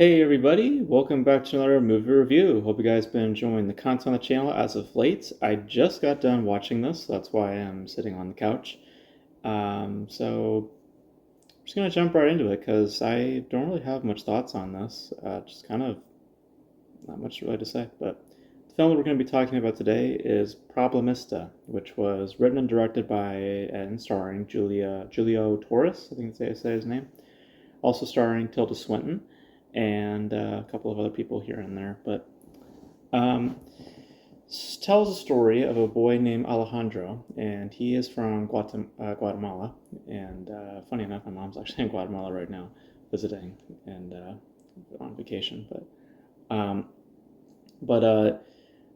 Hey everybody, welcome back to another movie review. Hope you guys been enjoying the content on the channel as of late. I just got done watching this, so that's why I'm sitting on the couch. So I'm just gonna jump right into it because I don't really have much thoughts on this. Just kind of not much really to say. But the film that we're going to be talking about today is Problemista, which was written and directed by and starring Julio Torres. I think that's how I say his name. Also starring Tilda Swinton and a couple of other people here and there. But um, tells a story of a boy named Alejandro, and he is from Guatemala. And funny enough, my mom's actually in Guatemala right now, visiting and on vacation. Um, but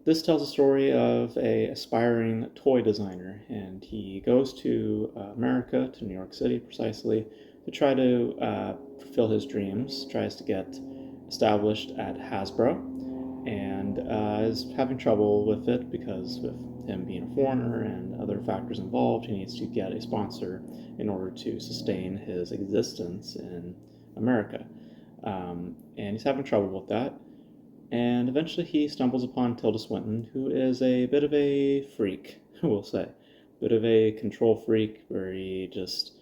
this tells a story of a aspiring toy designer, and he goes to America, to New York City precisely, to try to fulfill his dreams. Tries to get established at Hasbro, and is having trouble with it because with him being a foreigner and other factors involved, he needs to get a sponsor in order to sustain his existence in America. And he's having trouble with that. And eventually he stumbles upon Tilda Swinton, who is a bit of a freak, we'll say. Bit of a control freak where he just,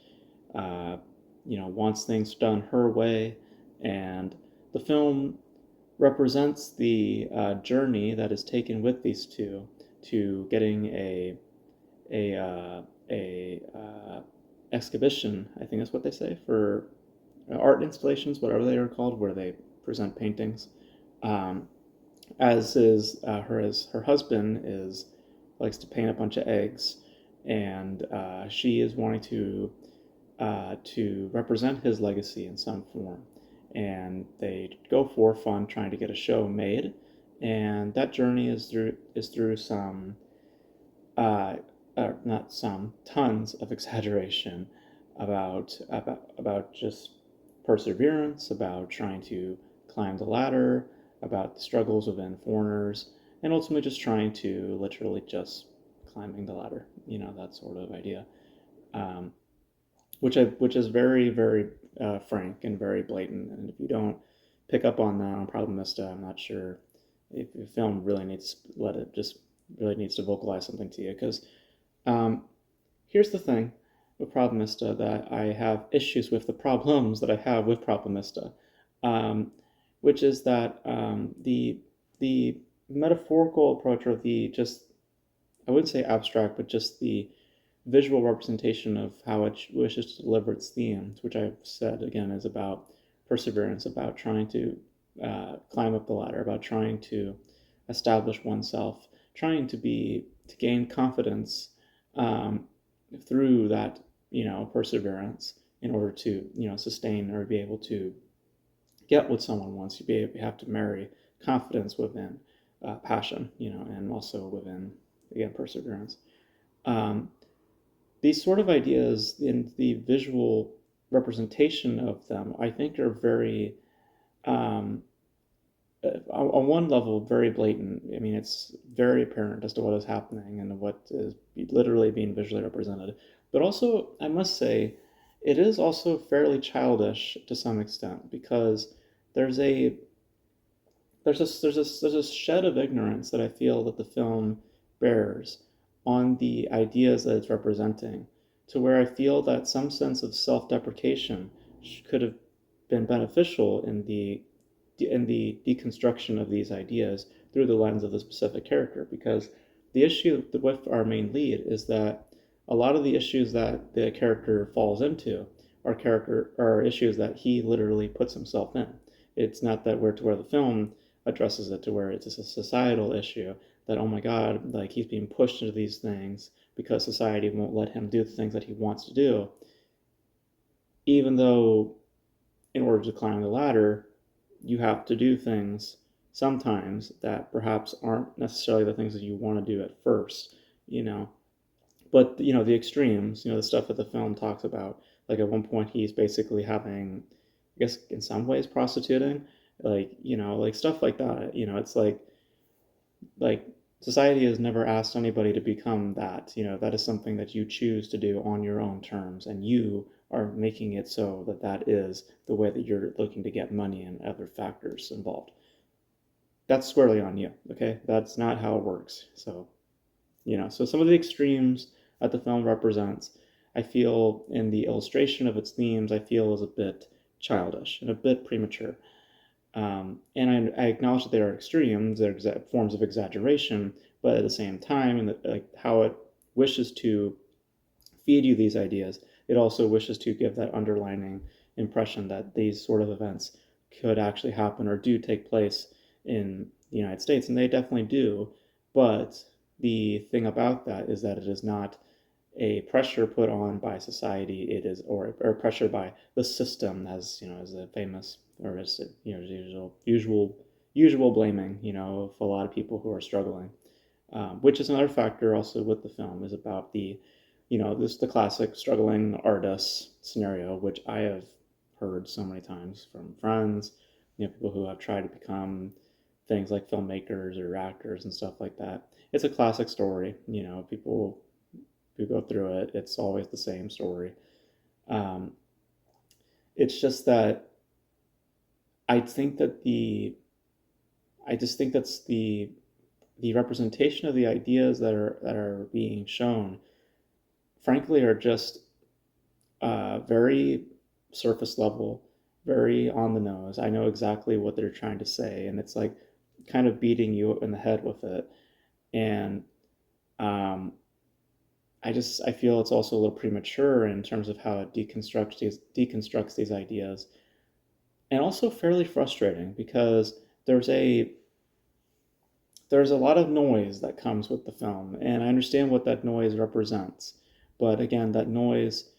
uh, wants things done her way. And the film represents the journey that is taken with these two to getting a, uh, a exhibition, I think that's what they say, for art installations, whatever they are called, where they present paintings. Um, as is her husband is likes to paint a bunch of eggs, and she is wanting to represent his legacy in some form. And they go for fun trying to get a show made, and that journey is through some uh, not some tons of exaggeration about just perseverance, about trying to climb the ladder, about the struggles within foreigners, and ultimately just trying to literally just climbing the ladder. That sort of idea, um, which is very very frank and very blatant. And if you don't pick up on that on Problemista, I'm not sure if the film really needs let it just really needs to vocalize something to you because um, here's the thing with Problemista that I have issues with the problems that I have with Problemista, um, which is that the metaphorical approach or the just I wouldn't say abstract, but just the visual representation of how it wishes to deliver its themes, which I've said again is about perseverance, about trying to climb up the ladder, about trying to establish oneself, trying to gain confidence um, through that perseverance in order to sustain or be able to get what someone wants. You have to marry confidence within passion, and also within again perseverance. Um, these sort of ideas in the visual representation of them, I think, are very, um, on one level, very blatant. I mean, it's very apparent as to what is happening and what is literally being visually represented. But also, I must say, it is also fairly childish to some extent because there's a there's a shed of ignorance that I feel that the film bears on the ideas that it's representing, to where I feel that some sense of self-deprecation could have been beneficial in the deconstruction of these ideas through the lens of the specific character. Because the issue with our main lead is that a lot of the issues that the character falls into are issues that he literally puts himself in. It's not that we're to where the film addresses it to where it's a societal issue that, oh my god, like he's being pushed into these things because society won't let him do the things that he wants to do, even though in order to climb the ladder you have to do things sometimes that perhaps aren't necessarily the things that you want to do at first, you know. But the extremes, the stuff that the film talks about, like at one point he's basically having, I guess in some ways prostituting, like like stuff like that. It's like society has never asked anybody to become that. That is something that you choose to do on your own terms, and you are making it so that that is the way that you're looking to get money and other factors involved. That's squarely on you, okay? That's not how it works. So, so some of the extremes that the film represents, I feel in the illustration of its themes, I feel is a bit childish and a bit premature. And I acknowledge that they are extremes, they're forms of exaggeration, but at the same time, and like how it wishes to feed you these ideas, it also wishes to give that underlining impression that these sort of events could actually happen or do take place in the United States, and they definitely do. But the thing about that is that it is not a pressure put on by society. It is, or pressure by the system, as as a famous, or as usual blaming, of a lot of people who are struggling, which is another factor also with the film, is about this the classic struggling artist scenario, which I have heard so many times from friends, people who have tried to become things like filmmakers or actors and stuff like that. It's a classic story, people who go through it. It's always the same story. Um, it's just that I think that I just think that's the representation of the ideas that are being shown, frankly, are just very surface level, very on the nose. I know exactly what they're trying to say, and it's like kind of beating you in the head with it. And um, I feel it's also a little premature in terms of how it deconstructs these ideas, and also fairly frustrating because there's a lot of noise that comes with the film, and I understand what that noise represents. But again, that noise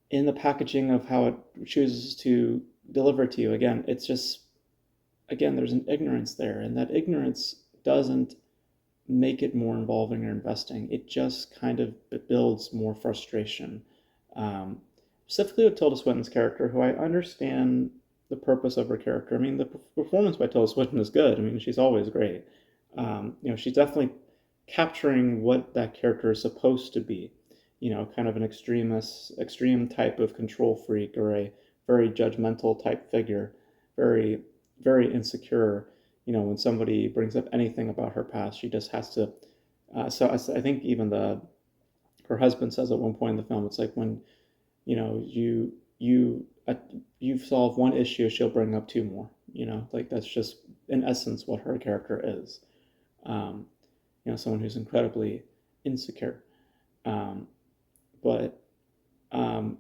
in the packaging of how it chooses to deliver it to you, again, it's just, again, there's an ignorance there, and that ignorance doesn't make it more involving or investing. It just kind of builds more frustration. Um, Specifically with Tilda Swinton's character, who I understand the purpose of her character. I mean, the performance by Tilda Swinton is good. I mean, she's always great. She's definitely capturing what that character is supposed to be. Kind of an extreme type of control freak, or a very judgmental type figure, very, very insecure. When somebody brings up anything about her past, she just has to. So I think even her husband says at one point in the film, it's like when you solve one issue, she'll bring up two more. Like that's just in essence what her character is. Um, Someone who's incredibly insecure. Um, but um,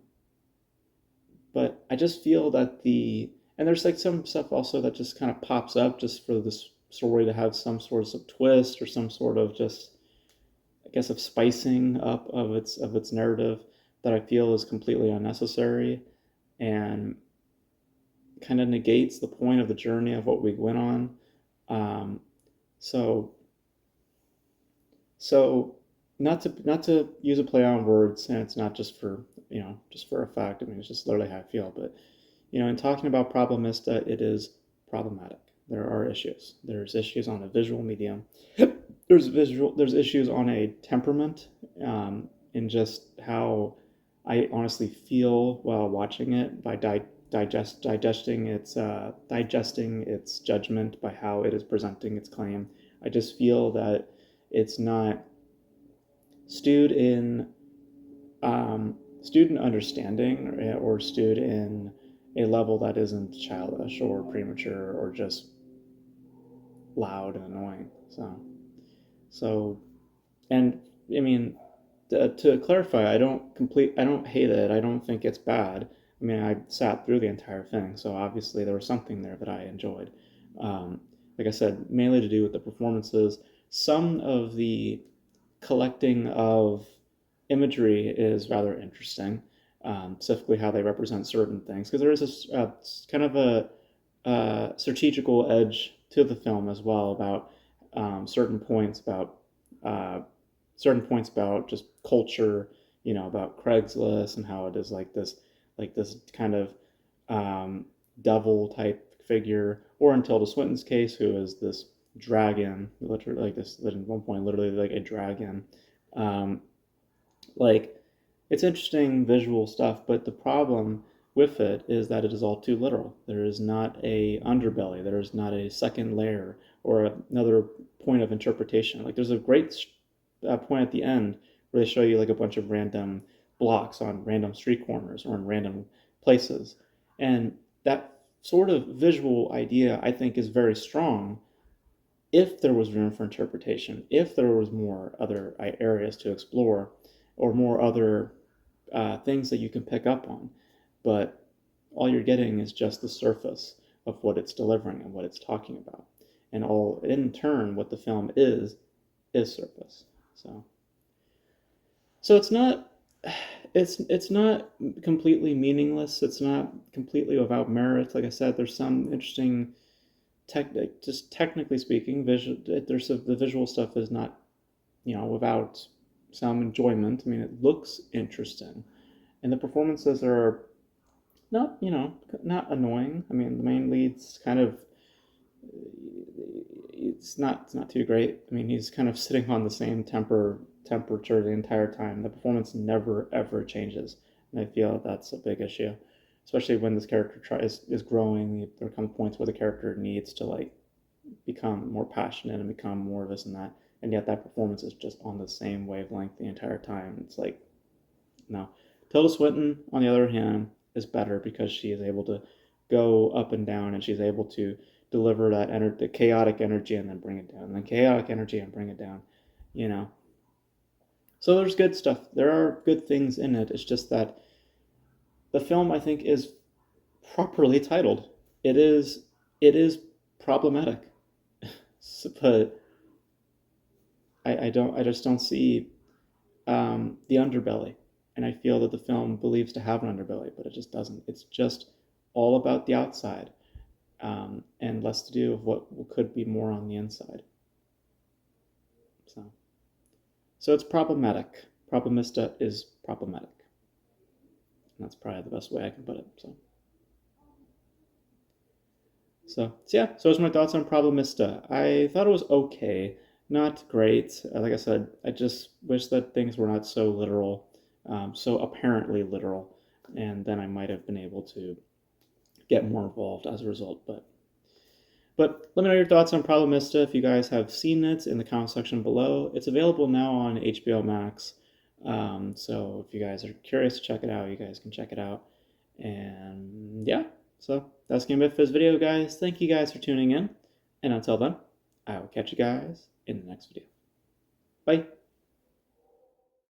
but I just feel that and there's like some stuff also that just kind of pops up just for this story to have some sort of twist, or some sort of just, I guess, of spicing up of its narrative, that I feel is completely unnecessary and kind of negates the point of the journey of what we went on. Um, so so not to use a play on words, and it's not just for just for a fact. I mean, it's just literally how I feel. But in talking about Problemista, it is problematic. There are issues. There's issues on a visual medium. There's issues on a temperament, in just how I honestly feel while watching it, by digesting its judgment, by how it is presenting its claim. I just feel that it's not stewed in student understanding, or stewed in a level that isn't childish or premature or just loud and annoying. So, and I mean, to clarify, I don't hate it. I don't think it's bad. I mean, I sat through the entire thing, so obviously there was something there that I enjoyed. Um, like I said, mainly to do with the performances. Some of the collecting of imagery is rather interesting, specifically how they represent certain things, because there is kind of a strategical edge to the film as well, about certain points about uh, just culture, about Craigslist, and how it is like this kind of um, devil type figure, or in Tilda Swinton's case, who is this dragon, literally, like this, at one point, literally like a dragon. Um, like It's interesting visual stuff, but the problem with it is that it is all too literal. There is not a underbelly. There is not a second layer or another point of interpretation. Like there's a great point at the end where they show you like a bunch of random blocks on random street corners or in random places, and that sort of visual idea I think is very strong if there was room for interpretation, if there was more other areas to explore, or more other things that you can pick up on. But all you're getting is just the surface of what it's delivering and what it's talking about. And all in turn, what the film is surface. So, so it's not completely meaningless. It's not completely without merit. Like I said, there's some interesting just technically speaking, the visual stuff is not without some enjoyment. I mean, it looks interesting, and the performances are not not annoying. I mean, the main lead's kind of it's not too great. I mean, he's kind of sitting on the same temperature the entire time. The performance never ever changes, and I feel that's a big issue, especially when this character is growing. There come points where the character needs to like become more passionate and become more of this and that, and yet that performance is just on the same wavelength the entire time. It's like no. Tilda Swinton, on the other hand, is better because she is able to go up and down, and she's able to deliver the chaotic energy, and then bring it down, and then chaotic energy and bring it down. You know. So there's good stuff. There are good things in it. It's just that the film, I think, is properly titled. It is problematic, but I just don't see the underbelly. And I feel that the film believes to have an underbelly, but it just doesn't. It's just all about the outside, and less to do with what could be more on the inside. So, so it's problematic. Problemista is problematic. And that's probably the best way I can put it. So yeah, so those are my thoughts on Problemista. I thought it was okay, not great. Like I said, I just wish that things were not so literal, so apparently literal, and then I might have been able to get more involved as a result. But let me know your thoughts on Problemista if you guys have seen it in the comment section below. It's available now on HBO Max. So if you guys are curious to check it out, you guys can check it out. And yeah, so that's gonna be it for this video, guys. Thank you guys for tuning in. And until then, I will catch you guys in the next video. Bye.